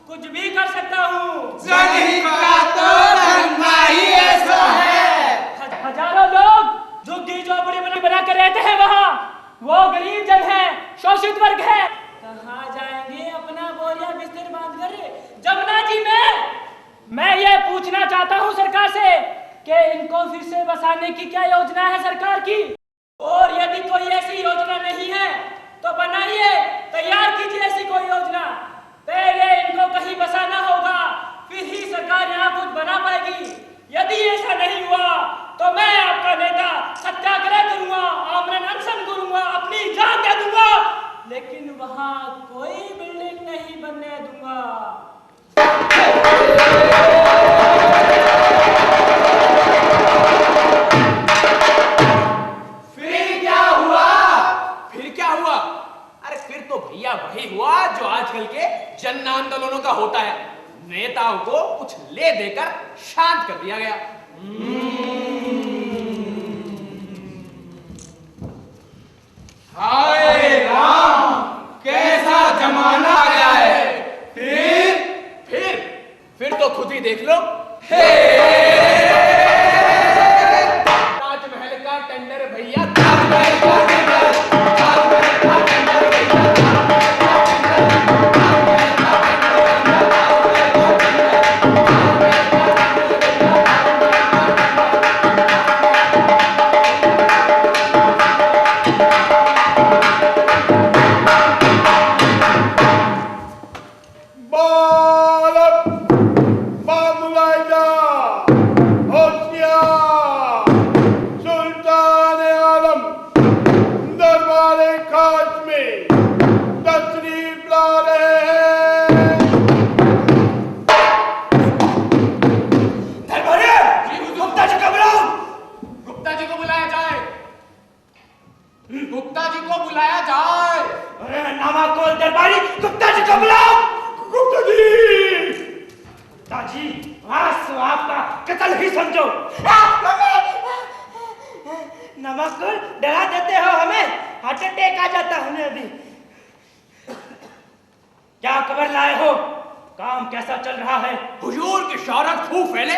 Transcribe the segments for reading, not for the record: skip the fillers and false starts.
कुछ भी कर सकता हूँ। जनहित का तो धर्म ही ऐसा है। हजारों लोग झुग्गी झोपड़ी बना कर रहते हैं वहाँ, वो गरीब जन है, शोषित वर्ग है, कहाँ जाएंगे अपना बोरिया बिस्तर बांधकर जमुना जी में। मैं ये पूछना चाहता हूँ सरकार से कि इनको फिर से बसाने की क्या योजना है सरकार की, और यदि कोई ऐसी योजना नहीं है तो बनाइए, तैयार कीजिए ऐसी कोई योजना। पहले इनको कहीं बसाना होगा, फिर ही सरकार यहाँ कुछ बना पाएगी। यदि ऐसा नहीं हुआ तो मैं आपका नेता सत्याग्रह करूंगा, आमरण अनशन करूंगा, अपनी जान दे दूंगा, लेकिन वहाँ कोई बिल्डिंग नहीं बनने दूंगा। भैया वही हुआ जो आजकल के जन आंदोलनों का होता है, नेताओं को कुछ ले देकर शांत कर दिया गया। हाय राम, कैसा जमाना आ गया है। फिर तो खुद ही देख लो। ताजमहल का टेंडर भैया, ताजमहल का टेंडर, ताजमहल का टेंडर भैया। डरा देते हो हमें, हार्ट अटैक आ जाता हमें अभी। क्या खबर लाए हो, काम कैसा चल रहा है? हुजूर की शौहरत खूब फैले,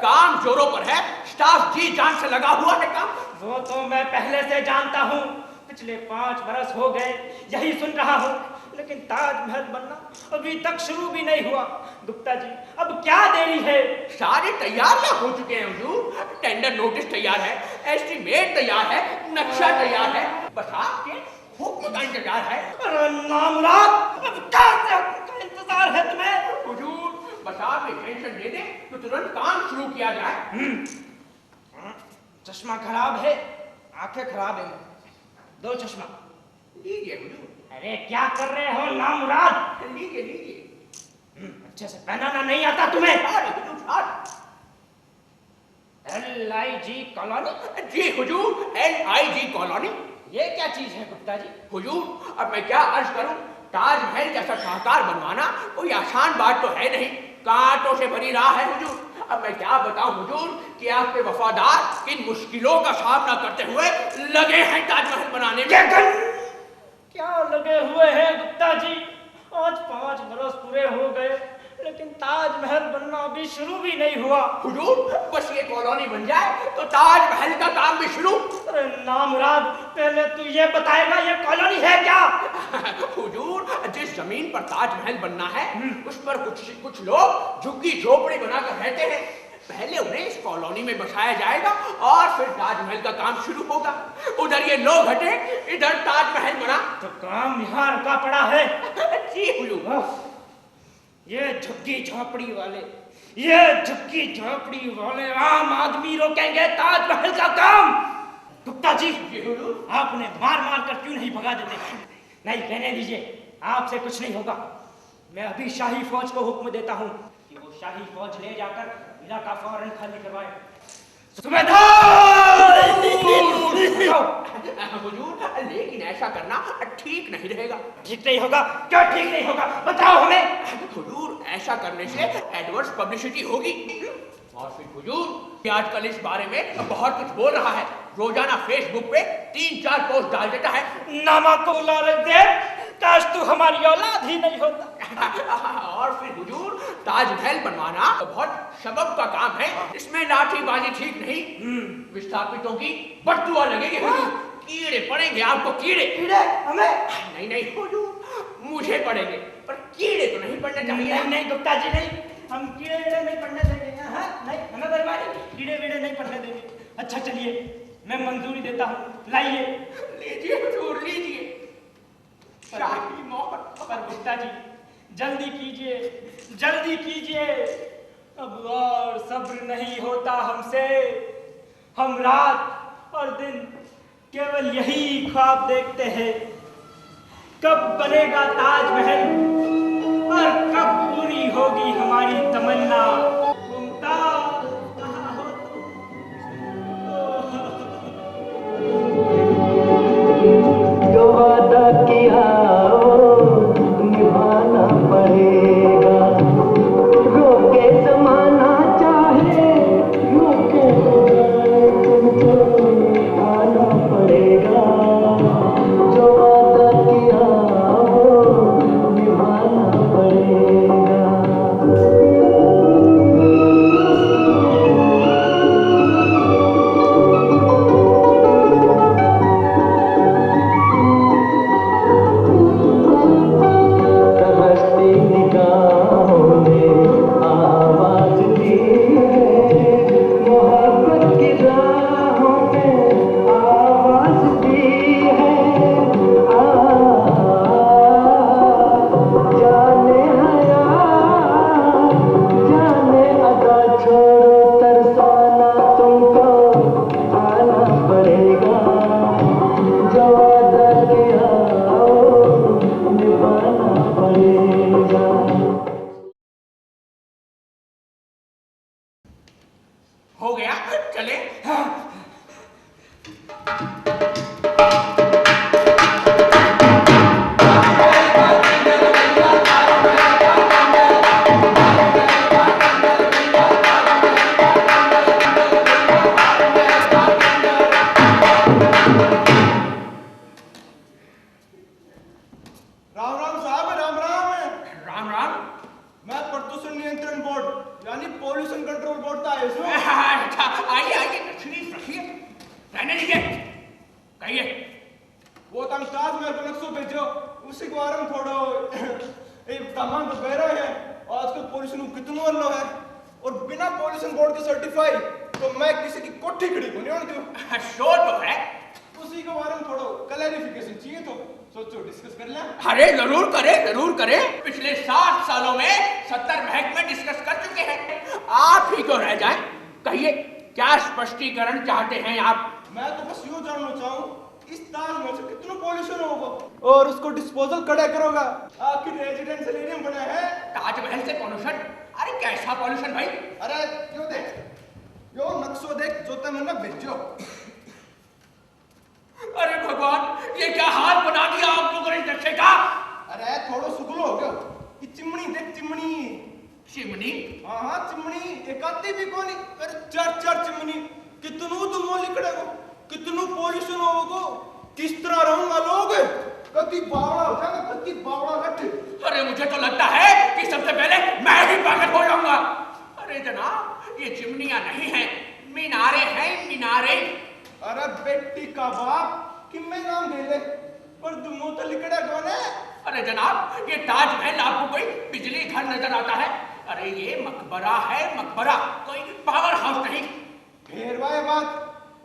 काम जोरों पर है, स्टाफ जी जान से लगा हुआ है काम। वो तो मैं पहले से जानता हूँ, पिछले 5 बरस हो गए यही सुन रहा हूँ, लेकिन ताजमहल बनना अभी तक शुरू भी नहीं हुआ। गुप्ता जी अब क्या देरी है? सारे तैयारियां हो चुके हैं हुजूर, टेंडर नोटिस तैयार है, एस्टीमेट तैयार है, नक्शा तैयार है, बस आपके हुक्म का इंतजार है। अरे नामुराद, अब क्या इंतजार है तुम्हें? हुजूर बस आप टेंशन दे दें तो तुरंत काम शुरू किया जाए। चश्मा खराब है, आंखें खराब है, दो चश्मा लीजिए हुजूर। अरे क्या कर रहे हो नामुराद? लीजिए लीजिए। अच्छे से पहनाना नहीं आता तुम्हें? LIG colony? जी हुजूर, LIG कॉलोनी। ये क्या चीज है गुप्ता जी? हुजूर अब मैं क्या अर्ज करूं, ताजमहल जैसा शाहकार बनवाना कोई आसान बात तो है नहीं, कांटों से भरी राह है हुजूर। अब मैं क्या बताऊं हुजूर कि आपके वफादार किन मुश्किलों का सामना करते हुए लगे हैं ताजमहल बनाने में। क्या लगे हुए हैं गुप्ता जी? आज 5 बरस पूरे हो गए, लेकिन ताजमहल बनना अभी शुरू भी नहीं हुआ। हुजूर बस ये कॉलोनी बन जाए तो ताजमहल का काम भी शुरू। अरे नामुराद, पहले तू ये बताएगा ये कॉलोनी है क्या? हुजूर जिस जमीन पर ताजमहल बनना है उस पर कुछ लोग झुग्गी झोपड़ी बनाकर रहते हैं, पहले उन्हें इस कॉलोनी में बसाया जाएगा और फिर ताजमहल का काम शुरू होगा। उधर ये लोग हटे, इधर ताजमहल बना तो काम यहाँ रुका पड़ा है। जी हुजूर। ये झुग्गी झोपड़ी वाले आम आदमी रोकेंगे ताजमहल का काम? गुप्ता जी आपने मार कर क्यों नहीं भगा देते? नहीं कहने दीजिए, आपसे कुछ नहीं होगा। मैं अभी शाही फौज को हुक्म देता हूँ कि वो शाही फौज ले जाकर इलाका फौरन खाली करवाए। हुजूर लेकिन ऐसा करना ठीक नहीं रहेगा। ठीक नहीं होगा? क्या ठीक नहीं होगा, बताओ हमें। हुजूर ऐसा करने से एडवर्स पब्लिसिटी होगी, और फिर हुजूर आजकल इस बारे में बहुत कुछ बोल रहा है, रोजाना फेसबुक पे 3-4 पोस्ट डाल देता है। नमक को लालच दे काश तू हमारी औलाद ही नहीं होता। और फिर हुजूर, ताजमहल बनवाना तो बहुत सबब का काम है, इसमें लाठीबाजी ठीक नहीं। विस्थापितों की बददुआ लगेगी हुजूर, कीड़े पड़ेंगे आपको, कीड़े। कीड़े हमें? नहीं नहीं हुजूर, मुझे पड़ेंगे, पर कीड़े तो नहीं पड़ने चाहिए। नहीं नहीं गुप्ता जी नहीं, हम कीड़े वीड़े नहीं पड़ने देंगे। हाँ नहीं, हमें बेईमानी, कीड़े वीड़े नहीं पड़ने देंगे। अच्छा चलिए, मैं मंजूरी देता हूँ, लाइए। लीजिए हुजूर, लीजिए शाही मोहर। पर गुप्ता जी जल्दी कीजिए, जल्दी कीजिए, अब और सब्र नहीं होता हमसे। हम रात और दिन केवल यही ख्वाब देखते हैं, कब बनेगा ताजमहल और कब पूरी होगी हमारी तमन्ना। मुमताज कहाँ हो तुम? जो वादा किया निभाना पड़ेगा, रोके जमाना चाहे रोके तुमको निभाना पड़ेगा। जो वादा किया निभाना पड़ेगा। हो गया, चले। राम राम साहब, राम राम। राम राम। मैं प्रदूषण नियंत्रण बोर्ड यानी पोल्यूशन कंट्रोल बोर्ड का आया हूँ। अच्छा, आइए आइए, तशरीफ रखिए, रहने दीजिए, कहिए। वो तुम ताजमहल को नक्शो भेजो, उसी के बारे में थोड़ा एक सामान तो बह रहे हैं। आजकल पोल्यूशन कितना लो है, और बिना पोल्यूशन बोर्ड के सर्टिफाई तो मैं किसी की कोठी खड़ी को नहीं होने दूं। शो तो है, उसी के बारे में थोड़ा क्लैरिफिकेशन चाहिए, तो सोचो डिस्कस कर लें। अरे जरूर करें, जरूर करें। पिछले 60 सालों में 70 महकमे डिस्कस कर चुके हैं, आप ही तो रह जाएं। कहिए, क्या स्पष्टीकरण चाहते हैं आप? मैं तो बस यूं जानना चाहूँ, इस ताजमहल से कितना पोल्यूशन होगा और उसको डिस्पोजल कड़ा करोगा? आखिर रेजिडेंशियल एरिया बना है। ताजमहल से पोल्यूशन? अरे कैसा पोल्यूशन भाई? अरे यो देख, यो नक्शो देख जो तुमने भेजो। अरे भगवान, ये क्या हाल बना दिया आप लोगों ने नक्शे का? अरे थोड़ो सुगलो हो गयो, ये चिमनी देख, चिमनी। चिमनी? हाँ हाँ चिमनी, एक आती भी कोनी। अरे चार चिमनी, कितनू तुम वो लिखड़ेगो, कितनू पोल्यूशन होगो, किस तरह रहूंगा लोग, कति बावड़ा हो जाएगा, कति बावड़ा लट। अरे मुझे तो लगता है कि सबसे पहले मैं ही पागल हो जाऊंगा। अरे जनाब, ये चिमनियां नहीं हैं, मीनारे हैं, मीनारे। अरे बेटी का बाप, कि मैं नाम दे ले, पर तुम तो लिखड़ा कौन है? अरे जनाब, ये ताजमहल आपको कोई बिजली घर नजर आता है? अरे ये मकबरा है, मकबरा, कोई पावर हाउस नहीं। फिर भाई बात,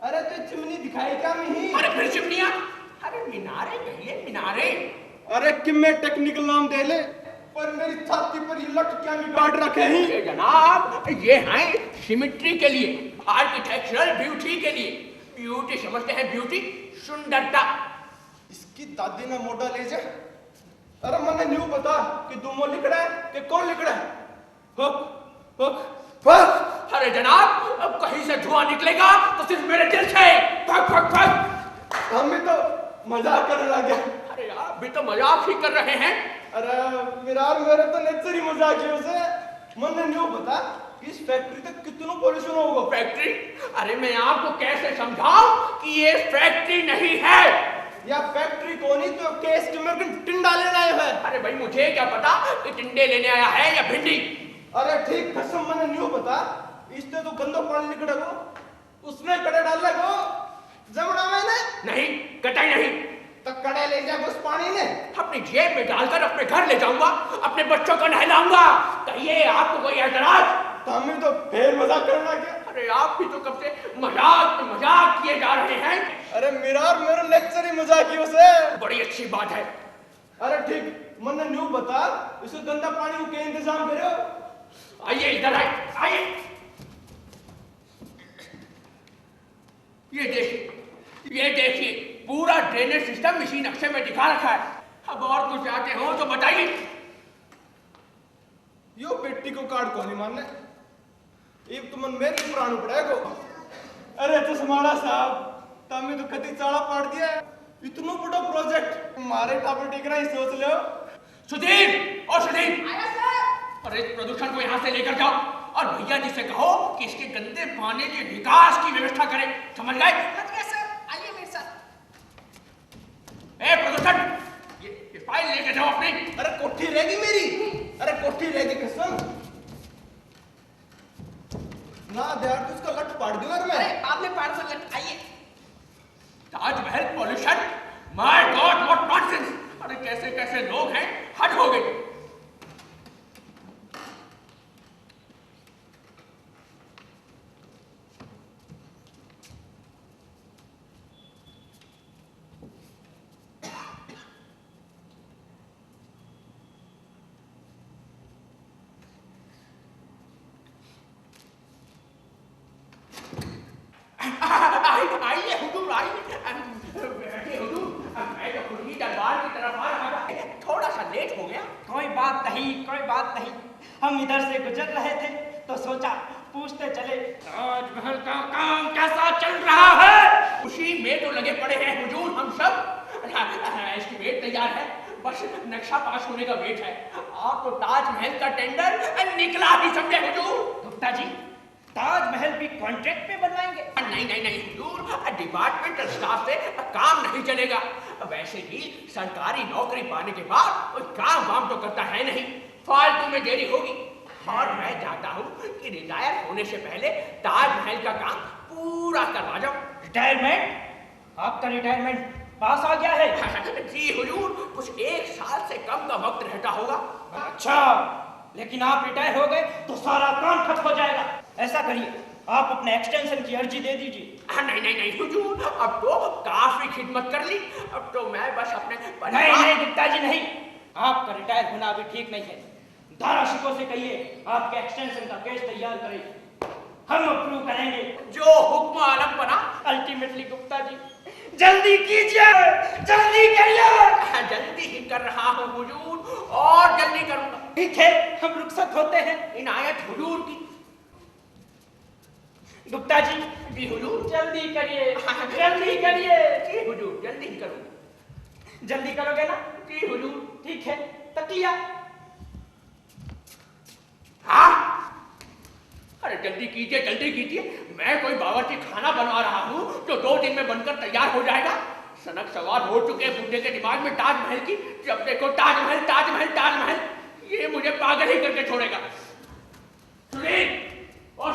अरे तो चिमनी दिखाई क्या नहीं? अरे फिर चिमनियां? अरे मीनारे कहिए, मीनारे। अरे कि मैं टेक्निकल नाम दे ले, पर मेरी छाती पर ये लट क्या गाड़ रखे हैं? ये जनाब, ये हैं सिमेट्री के लिए, आर्किटेक्चरल ब्यूटी के लिए। ब्यूटी समझते हैं, ब्यूटी, सुंदरता। इसकी दादी ने मोटा ले जा। अरे मैंने न्यू पता कि तुम लिखड़ा है कि कौन लिखड़ा है? Hook hook hook. अरे जनाब, अब कहीं से धुआं निकलेगा तो सिर्फ मेरे दिल से। Fuck fuck fuck. हम भी तो मजाक करने लगे। अरे आप भी तो मजाक ही कर रहे हैं। अरे मेरे तो नेचर ही मजाक है उसे। मैंने न्यू पता इस फैक्ट्री तक कितना पोल्यूशन होगा। फैक्ट्री? अरे मैं आपको कैसे समझाऊं कि ये फैक्ट्री नहीं है, या फैक्ट्री को नहीं तो केस के मेरे को टिंडा लेने आए हैं। अरे भाई मुझे क्या पता कि टिंडे लेने आया है या भिंडी। अरे ठीक कसम मैंने नहीं बता, इसने तो गंदा पानी निकले को, उसने कड़े डाले को जमना मैंने नहीं, कटाई नहीं। तो कड़े ले जा उस पानी ने अपनी जेब में डालकर अपने घर ले जाऊंगा, अपने बच्चों को नहलाऊंगा। कहिए आपको कोई एतराज? तो हमें तो फिर मजाक करना क्या? अरे आप भी तो कब से मजाक किए जा रहे हैं। अरे मेरा लेक्चर ही मजाकियों से। बड़ी अच्छी बात है। अरे ठीक मैंने न्यू बता, इसे गंदा पानी के इंतजाम करो। आइए इधर आइए। ये देखिए पूरा ड्रेनेज सिस्टम इसी नक्शे में दिखा रखा है। अब और कुछ चाहते हो तो बताइए। यो पेटी को कार्ड को नहीं मानने, एक तो मन मेरे पुराना पड़ेगा। अरे तो समाड़ा साहब तमे तो कति चाड़ा पाड़ दिया, इतना बड़ा प्रोजेक्ट हमारे टापर टिकरा ही सोच लो। सुधीर और सुधीर, अरे इस प्रदूषण को यहाँ से लेकर जाओ और भैया जी से कहो कि इसके गंदे पानी के विकास की व्यवस्था करें। समझ गए? आइए मेरे साथ। ए प्रदूषण, ये फाइल लेके जाओ अपनी। अरे कोठी रहेगी मेरी, अरे कोठी रहेगी कसम ना यार, तो उसका लट पाड़ दूंगा मैं। अरे आपने पार से लट आइए। Taj Mahal pollution, my God what nonsense. अरे कैसे कैसे लोग हैं, हद हो गई। आइए हुजूर आइए। बैठे हुजूर, मैं तो खुद ही दरबार की तरफ आ रहा था, थोड़ा सा लेट हो गया। कोई बात नहीं। हम इधर से गुजर रहे थे तो सोचा पूछते चले ताजमहल का काम कैसा चल रहा है। उसी में तो लगे पड़े हैं हुजूर हम सब। एस्टीमेट तैयार है, बस नक्शा पास होने का वेट है। आप तो ताजमहल का टेंडर निकला ही समझे हुजूर। गुप्ता जी ताजमहल भी कॉन्ट्रैक्ट पे बनवाएंगे? नहीं हुजूर, डिपार्टमेंटल स्टाफ से काम नहीं चलेगा। वैसे भी सरकारी नौकरी पाने के बाद कोई काम वाम तो करता है नहीं, फालतू में देरी होगी। और मैं चाहता हूँ कि रिटायर होने से पहले ताजमहल का काम पूरा करवा जाऊँ। रिटायरमेंट? आपका रिटायरमेंट पास आ गया है? जी हुजूर, कुछ 1 साल से कम का वक्त रहता होगा। अच्छा, लेकिन आप रिटायर हो गए तो सारा काम खत्म हो जाएगा। ऐसा करिए आप अपने एक्सटेंशन की अर्जी दे दीजिए। नहीं हुजूर, अब तो काफी खिदमत कर ली। अब तो मैं बस अपने नहीं गुप्ता जी नहीं, आपका रिटायर होना अभी ठीक नहीं है। दारा शिको से कहिए आपके एक्सटेंशन का केस तैयार करें, हम अप्रूव करेंगे। जो हुक्म आलम बना। अल्टीमेटली गुप्ता जी जल्दी कीजिए, जल्दी करिए। जल्दी ही कर रहा हूँ हुजूर, और जल्दी करूंगा। ठीक है, हम रुखसत होते हैं। इनायत हुजूर की। गुप्ता जी जी हुजूर। जल्दी करिए, जल्दी करिए। जी हुजूर, जल्दी ही करूंगा। जल्दी करोगे ना? जी हुजूर। ठीक है, तकिया। हाँ, अरे जल्दी कीजिए। मैं कोई बावर्ची खाना बनवा रहा हूँ जो 2 दिन में बनकर तैयार हो जाएगा। सनक सवार हो चुके बुड्ढे के दिमाग में ताजमहल की। जब देखो ताजमहल, ये मुझे पागल ही करके छोड़ेगा। सुनील और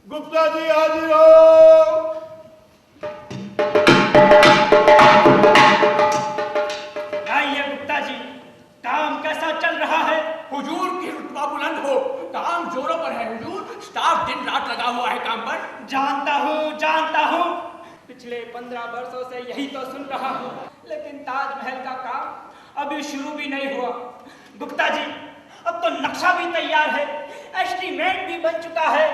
गुप्ता जी हाजिर हो। आइए गुप्ता जी, काम कैसा चल रहा है? हुजूर की रुतबा बुलंद हो, काम जोरों पर है हुजूर। स्टाफ दिन रात लगा हुआ है काम पर। जानता हूँ, पिछले 15 वर्षों से यही तो सुन रहा हूँ, लेकिन ताजमहल का काम अभी शुरू भी नहीं हुआ। गुप्ता जी अब तो नक्शा भी तैयार है, एस्टीमेट भी बन चुका है,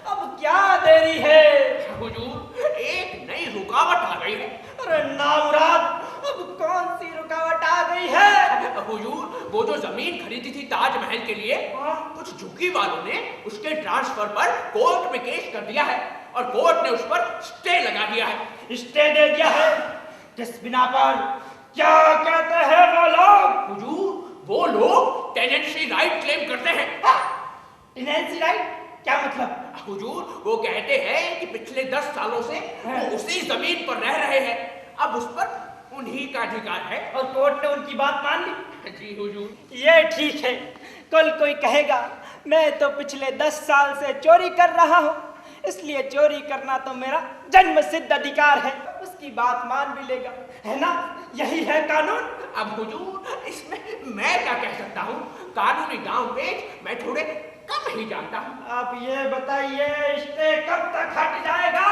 अब क्या देरी है? हुजूर एक नई रुकावट आ गई है। अरे नामुराद, अब कौन सी रुकावट आ गई है? हुजूर वो जो जमीन खरीदी थी ताजमहल के लिए, कुछ झुग्गी वालों ने उसके ट्रांसफर पर कोर्ट में केस कर दिया है और कोर्ट ने उस पर स्टे लगा दिया है। स्टे दे दिया है? किस बिना पर? क्या कहते हैं वो लोग? हुजूर वो लोग टेनेंसी राइट क्लेम करते हैं। Tenancy right? क्या मतलब? हुजूर वो कहते हैं कि पिछले 10 सालों से वो उसी जमीन पर रह रहे हैं, अब उस पर उन्हीं का अधिकार है। और कोर्ट ने उनकी बात मान ली? जी हुजूर। ये ठीक है। कल कोई कहेगा मैं तो पिछले 10 साल से चोरी कर रहा हूँ, इसलिए चोरी करना तो मेरा जन्म सिद्ध अधिकार है, उसकी बात मान भी लेगा, है ना? यही है कानून। अब हुजूर इसमें मैं क्या कह सकता हूँ, कानूनी दांव पेच मैं थोड़े कम ही जानता हूँ। आप ये बताइए स्टे कब तक हट जाएगा?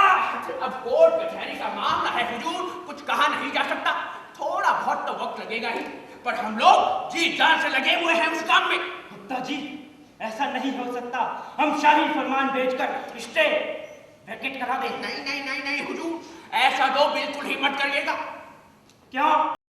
अब कोर्ट कचहरी का मामला है हुजूर, कुछ कहा नहीं जा सकता, थोड़ा बहुत तो वक्त लगेगा ही, पर हम लोग जी जान से लगे हुए हैं उस काम में। गुप्ता जी ऐसा नहीं हो सकता, हम शाही फरमान भेजकर स्टे वैकेट करा दें। नहीं नहीं नहीं नहीं हुजूर, ऐसा तो बिल्कुल ही मत करिएगा। क्यों?